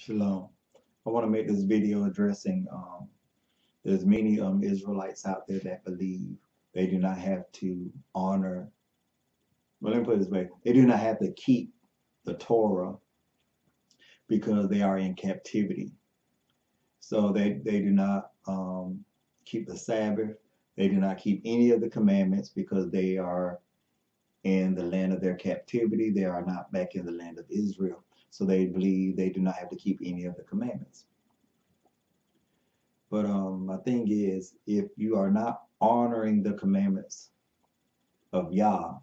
Shalom. I want to make this video addressing there's many Israelites out there that believe they do not have to honor, well, let me put it this way, they do not have to keep the Torah because they are in captivity. So they do not keep the Sabbath. They do not keep any of the commandments because they are in the land of their captivity. They are not back in the land of Israel. So they believe they do not have to keep any of the commandments. But my thing is, if you are not honoring the commandments of Yah,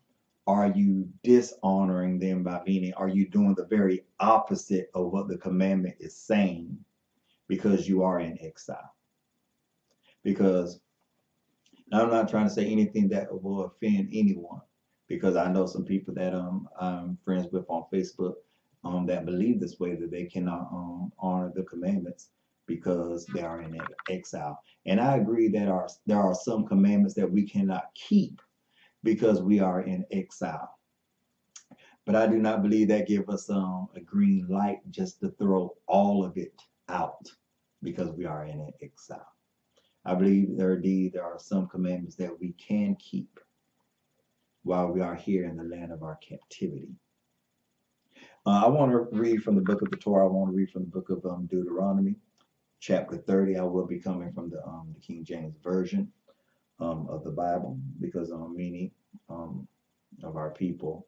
are you dishonoring them by meaning, are you doing the very opposite of what the commandment is saying because you are in exile? Because I'm not trying to say anything that will offend anyone, because I know some people that I'm friends with on Facebook that believe this way, that they cannot honor the commandments because they are in exile. And I agree that there are some commandments that we cannot keep because we are in exile. But I do not believe that give us a green light just to throw all of it out because we are in an exile. I believe there are some commandments that we can keep while we are here in the land of our captivity. I want to read from the book of the Torah. I want to read from the book of Deuteronomy, chapter 30. I will be coming from the King James Version of the Bible, because many of our people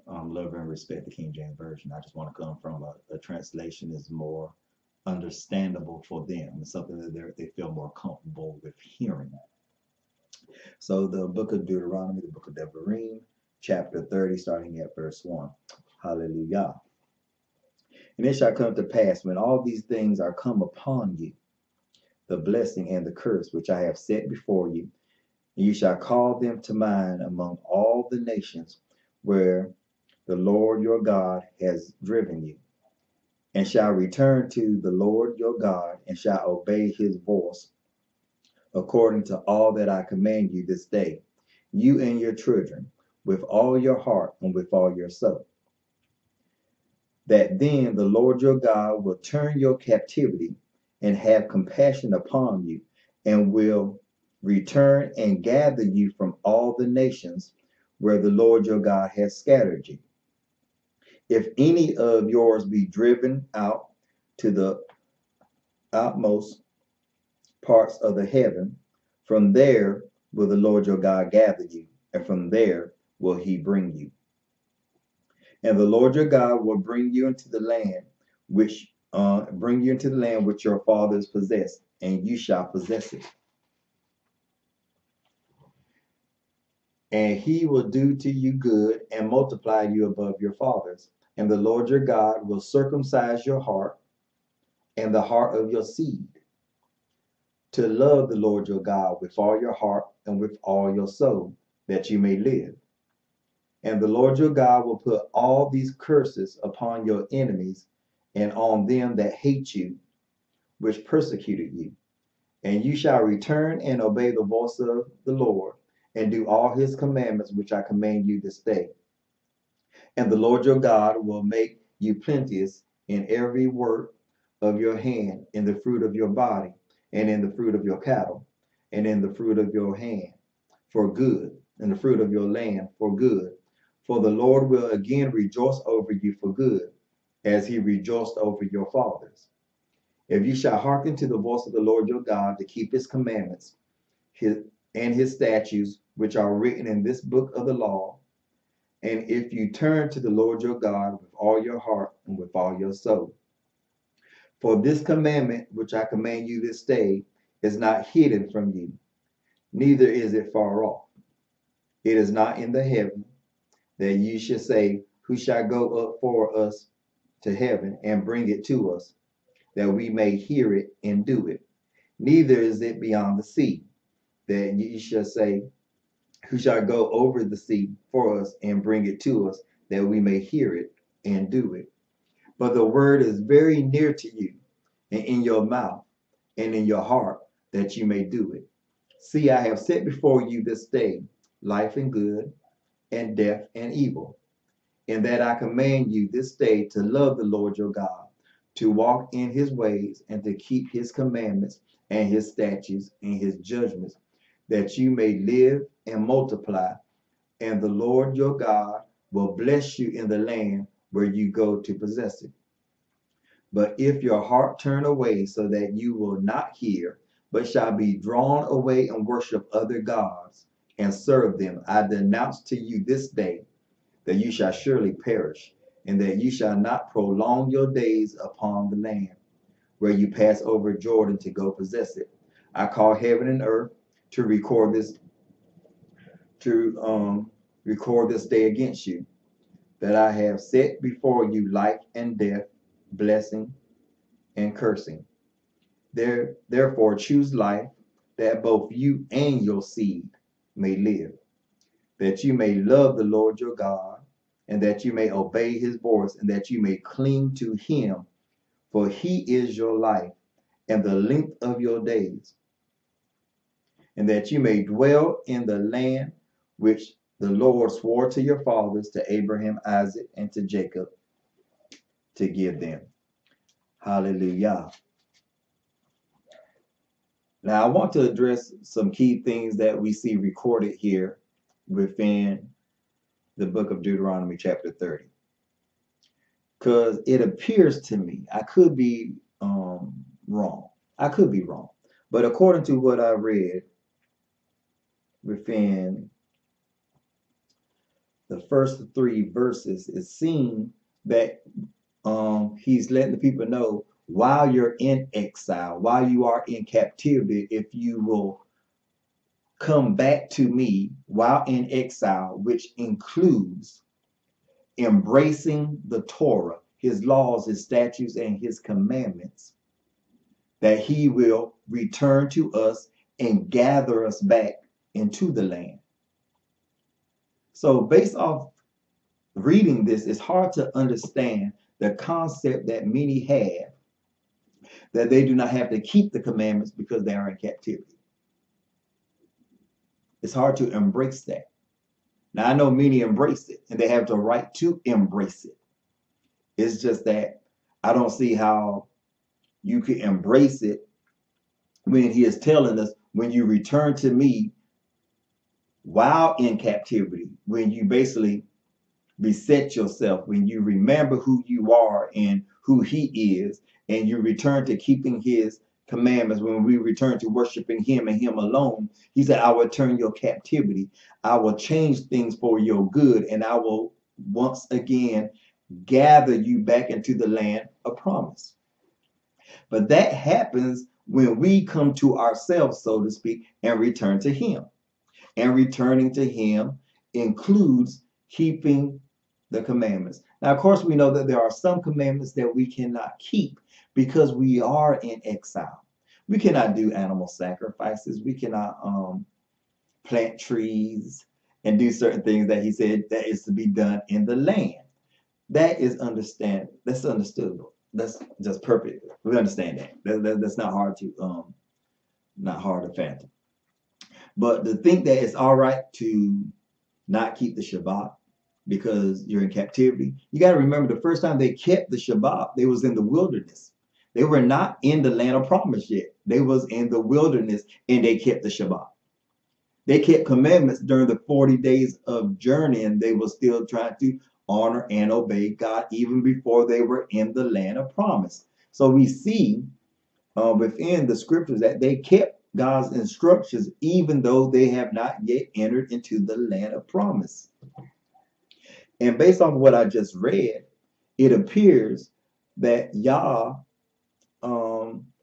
love and respect the King James Version. I just want to come from a translation that's more understandable for them. It's something that they feel more comfortable with hearing. So the book of Deuteronomy, the book of Devarim, chapter 30, starting at verse 1. Hallelujah. And it shall come to pass, when all these things are come upon you, the blessing and the curse which I have set before you, and you shall call them to mind among all the nations where the Lord your God has driven you, and shall return to the Lord your God, and shall obey his voice, according to all that I command you this day, you and your children, with all your heart and with all your soul. That then the Lord your God will turn your captivity and have compassion upon you, and will return and gather you from all the nations where the Lord your God has scattered you. If any of yours be driven out to the outmost parts of the heaven, from there will the Lord your God gather you, and from there will he bring you. And the Lord your God will bring you into the land which your fathers possessed, and you shall possess it. And he will do to you good and multiply you above your fathers. And the Lord your God will circumcise your heart and the heart of your seed, to love the Lord your God with all your heart and with all your soul, that you may live. And the Lord your God will put all these curses upon your enemies and on them that hate you, which persecuted you. And you shall return and obey the voice of the Lord, and do all his commandments which I command you this day. And the Lord your God will make you plenteous in every work of your hand, in the fruit of your body, and in the fruit of your cattle, and in the fruit of your hand, for good, and the fruit of your land, for good. For the Lord will again rejoice over you for good, as he rejoiced over your fathers. If you shall hearken to the voice of the Lord your God, to keep his commandments and his statutes, which are written in this book of the law, and if you turn to the Lord your God with all your heart and with all your soul. For this commandment which I command you this day is not hidden from you, neither is it far off. It is not in the heaven, that you should say, who shall go up for us to heaven and bring it to us, that we may hear it and do it. Neither is it beyond the sea, that you shall say, who shall go over the sea for us and bring it to us, that we may hear it and do it. But the word is very near to you, and in your mouth and in your heart, that you may do it. See, I have set before you this day life and good, and death and evil, and that I command you this day to love the Lord your God, to walk in his ways and to keep his commandments and his statutes and his judgments, that you may live and multiply, and the Lord your God will bless you in the land where you go to possess it. But if your heart turn away so that you will not hear, but shall be drawn away and worship other gods and serve them, I denounce to you this day that you shall surely perish, and that you shall not prolong your days upon the land where you pass over Jordan to go possess it. I call heaven and earth to record this day against you, that I have set before you life and death, blessing and cursing. Therefore choose life, that both you and your seed may live, that you may love the Lord your God, and that you may obey his voice, and that you may cling to him, for he is your life and the length of your days, and that you may dwell in the land which the Lord swore to your fathers, to Abraham, Isaac, and to Jacob, to give them. Hallelujah. Now, I want to address some key things that we see recorded here within the book of Deuteronomy chapter 30. Because it appears to me, I could be wrong. I could be wrong. But according to what I read within the first 3 verses, it seems that he's letting the people know, while you're in exile, while you are in captivity, if you will come back to me while in exile, which includes embracing the Torah, his laws, his statutes, and his commandments, that he will return to us and gather us back into the land. So based off reading this, it's hard to understand the concept that many have, that they do not have to keep the commandments because they are in captivity. It's hard to embrace that. Now, I know many embrace it, and they have the right to embrace it. It's just that I don't see how you can embrace it when he is telling us, when you return to me while in captivity, when you basically reset yourself, when you remember who you are and who he is, and you return to keeping his commandments, when we return to worshiping him and him alone, he said, I will turn your captivity. I will change things for your good, and I will once again gather you back into the land of promise. But that happens when we come to ourselves, so to speak, and return to him. And returning to him includes keeping the commandments. Now, of course, we know that there are some commandments that we cannot keep because we are in exile. We cannot do animal sacrifices. We cannot plant trees and do certain things that he said that is to be done in the land. That is understandable. That's understandable. That's just perfect. We understand that. That's not hard to fathom. But to think that it's all right to not keep the Shabbat because you're in captivity, you got to remember the first time they kept the Shabbat, they was in the wilderness. They were not in the land of promise yet. They was in the wilderness, and they kept the Shabbat. They kept commandments during the 40 days of journey, and they were still trying to honor and obey God even before they were in the land of promise. So we see within the scriptures that they kept God's instructions even though they have not yet entered into the land of promise. And based on what I just read, it appears that Yah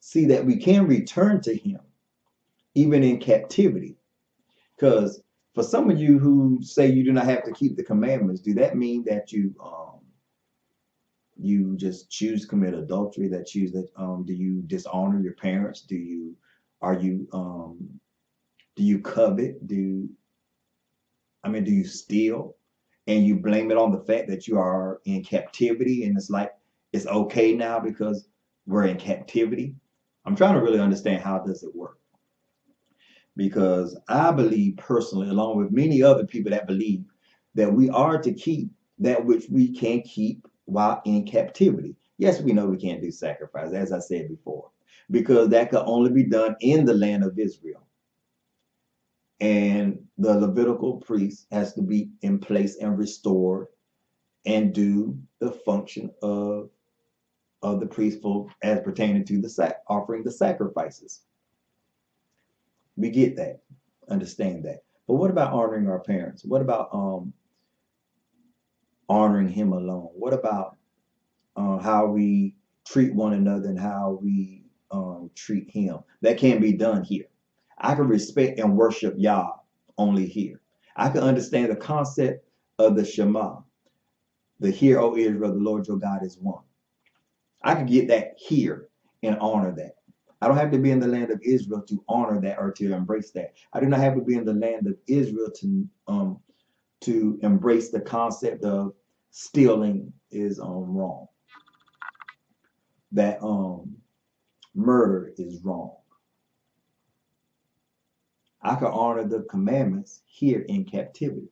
see that we can return to him even in captivity. Because for some of you who say you do not have to keep the commandments, do that mean that you just choose to commit adultery? Do you dishonor your parents? Do you covet? Do you steal? And you blame it on the fact that you are in captivity, and it's like it's okay now because we're in captivity? I'm trying to really understand, how does it work? Because I believe personally, along with many other people that believe, that we are to keep that which we can keep while in captivity. Yes, we know we can't do sacrifice, as I said before, because that could only be done in the land of Israel. And the Levitical priest has to be in place and restored and do the function of the priesthood as pertaining to the offering the sacrifices. We get that, understand that. But what about honoring our parents? What about honoring him alone? What about how we treat one another and how we treat him? That can't be done here. I can respect and worship Yah only here. I can understand the concept of the Shema, the Hear, O Israel, the Lord your God is one. I can get that here and honor that. I don't have to be in the land of Israel to honor that or to embrace that. I do not have to be in the land of Israel to embrace the concept of stealing is wrong. That murder is wrong. I can honor the commandments here in captivity,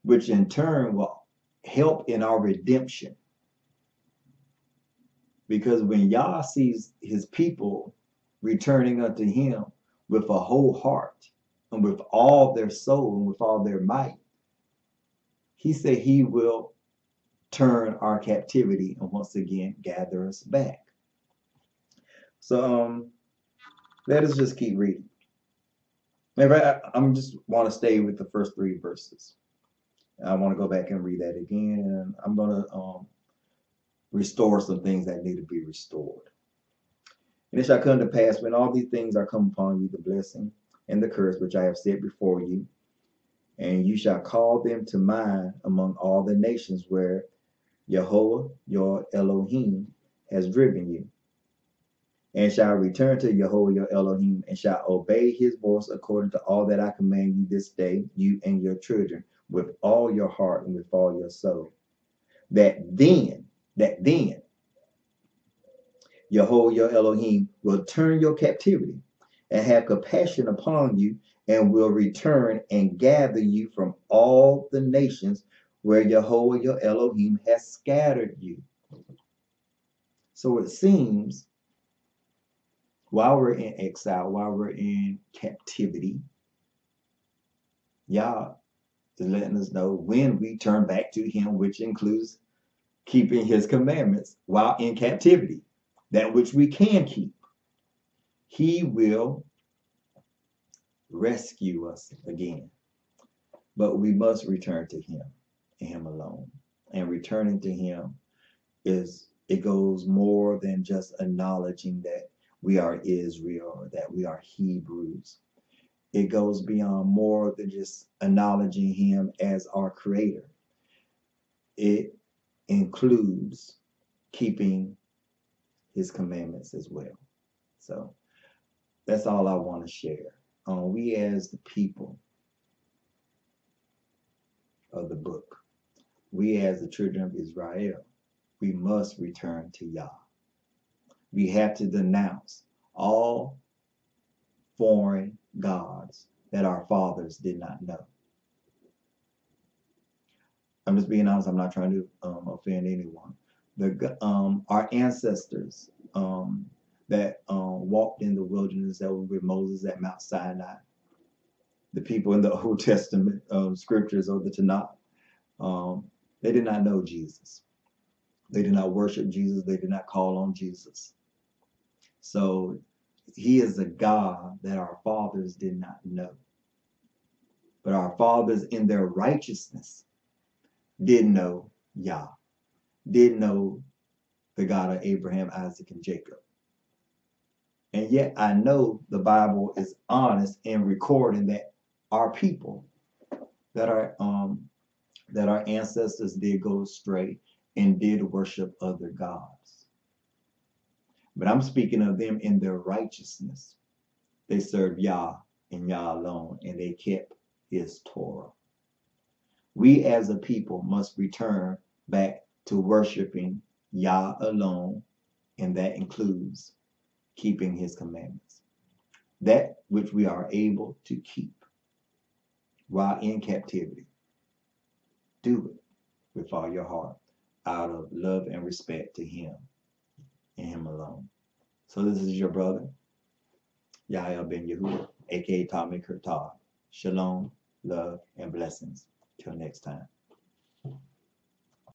which in turn will help in our redemption. Because when Yah sees his people returning unto him with a whole heart and with all their soul and with all their might, he said he will turn our captivity and once again gather us back. So let us just keep reading. I'm just want to stay with the first 3 verses. I want to go back and read that again, and I'm going to restore some things that need to be restored. And it shall come to pass when all these things are come upon you, the blessing and the curse which I have set before you, and you shall call them to mind among all the nations where Jehovah your Elohim has driven you, and shall return to Jehovah your Elohim, and shall obey his voice according to all that I command you this day, you and your children, with all your heart and with all your soul. That then, Jehovah your Elohim will turn your captivity and have compassion upon you, and will return and gather you from all the nations where Jehovah your Elohim has scattered you. So it seems while we're in exile, while we're in captivity, Yah is letting us know when we turn back to him, which includes keeping his commandments while in captivity, that which we can keep. He will rescue us again. But we must return to him and him alone. And returning to him it goes more than just acknowledging that we are Israel or that we are Hebrews. It goes beyond more than just acknowledging him as our creator. It includes keeping his commandments as well. So that's all I want to share. We as the people of the book, we as the children of Israel, we must return to Yah. We have to denounce all foreign gods that our fathers did not know. I'm just being honest. I'm not trying to offend anyone. Our ancestors that walked in the wilderness, that were with Moses at Mount Sinai, the people in the Old Testament scriptures or the Tanakh, they did not know Jesus. They did not worship Jesus. They did not call on Jesus. So he is a God that our fathers did not know. But our fathers in their righteousness did know Yah, did know the God of Abraham, Isaac, and Jacob. And yet I know the Bible is honest in recording that our people, that our ancestors did go astray and did worship other gods. But I'm speaking of them in their righteousness. They served Yah and Yah alone, and they kept his Torah. We as a people must return back to worshiping Yah alone, and that includes keeping his commandments. That which we are able to keep while in captivity. Do it with all your heart, out of love and respect to Him and Him alone. So this is your brother, Yahya Ben Yehuda, aka Tommy Kurtar. Shalom, love, and blessings. Till next time.